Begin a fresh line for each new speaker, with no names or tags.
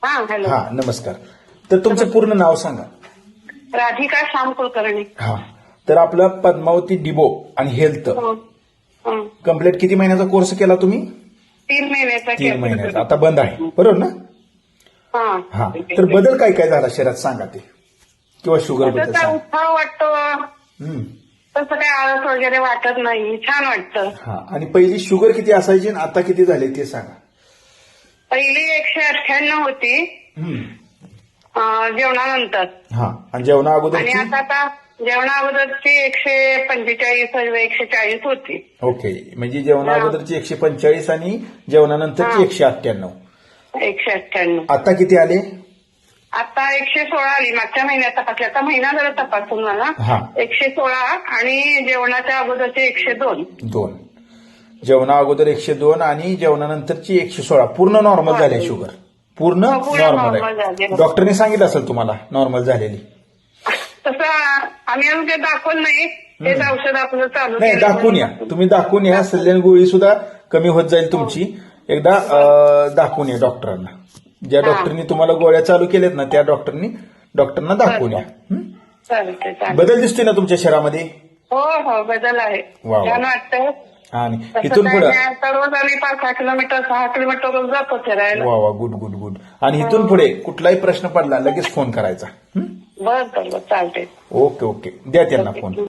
हा हॅलो.
हा नमस्कार. तर तुमचं पूर्ण नाव सांगा.
राधिका श्याम कुलकर्णी.
हा तर आपलं पद्मावती डिबो आणि हेल्थ
हो. हं.
कम्प्लीट किती महिन्याचा कोर्स केला तुम्ही?
3 महिन्याचा
3 महिन्याचा. आता बंद आहे बरोबर ना?
हा.
हा तर बदल काय काय झाला शरीरात सांगा ते, किंवा शुगर
तसं
बद्दल
काय
सांगा.
उत्साह वाटतो,
हम्म.
तसं काय आळस वगैरे वाटत नाही, छान वाटतं.
हा आणि पहिली शुगर किती असायची आणि आता किती झाली ते सांगा.
पहिली 198 होती
हम्म.
जेवणानंतर,
हा आणि जेवणा
आणि
अगोदरची?
आता जेवणा अगोदरची 145 140 होती.
ओके, म्हणजे जेवणा अगोदरची 145 आणि जेवणानंतरची 198.
198.
आता किती आले?
आता 116 आली. मागच्या महिन्यात तपासली, आता महिना झाला तपासून मला.
हा
116 आणि जेवणाच्या अगोदरचे 102.
2. जेवणा अगोदर 102 आणि जेवणानंतरची 116. पूर्ण नॉर्मल झाली शुगर, पूर्ण
हो, पूर्ण
नॉर्मल
normal
आहे.
झाली.
डॉक्टरने सांगितलं असेल तुम्हाला नॉर्मल झालेली?
तसं आम्ही अजून ते दाखवलं नाही. तेच औषध आपलं चालू
नाही,
केलं.
दाखवून या. तुम्ही दाखवून या. सल्ल्याने गोळी सुद्धा कमी होत जाईल तुमची. एकदा दाखवून या डॉक्टरांना. ज्या डॉक्टरनी तुम्हाला गोळ्या चालू केल्यात ना त्या डॉक्टरांना दाखवून या.
चालते चालते.
बदल दिसतोय ना तुमच्या शरीरामध्ये?
हो हो, बदल आहे.
वा वा.
छान वाटतंय.
आणि
तसं
इथून
काय
पुढे
नाही, आता रोज आम्ही 5-6 किलोमीटर 6 किलोमीटर रोज जातो फिरायला.
वा वा, गुड गुड गुड. आणि इथून पुढे कुठलाही प्रश्न पडला लगेच फोन करायचा.
बरं चालते.
ओके ओके, द्या त्यांना फोन.